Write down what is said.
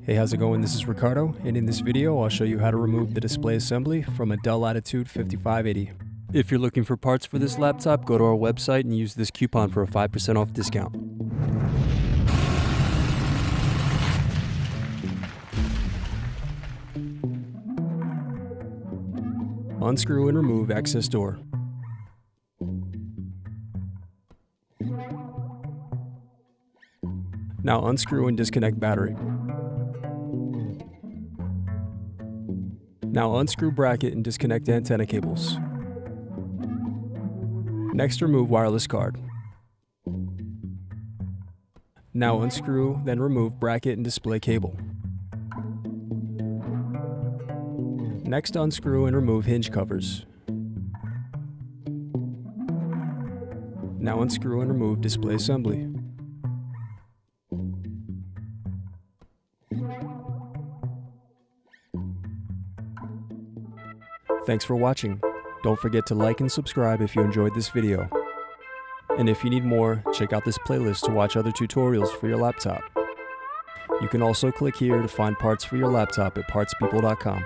Hey, how's it going? This is Ricardo, and in this video I'll show you how to remove the display assembly from a Dell Latitude 5580. If you're looking for parts for this laptop, go to our website and use this coupon for a 5% off discount. Unscrew and remove access door. Now unscrew and disconnect battery. Now unscrew bracket and disconnect antenna cables. Next, remove wireless card. Now unscrew, then remove bracket and display cable. Next, unscrew and remove hinge covers. Now unscrew and remove display assembly. Thanks for watching. Don't forget to like and subscribe if you enjoyed this video. And if you need more, check out this playlist to watch other tutorials for your laptop. You can also click here to find parts for your laptop at partspeople.com.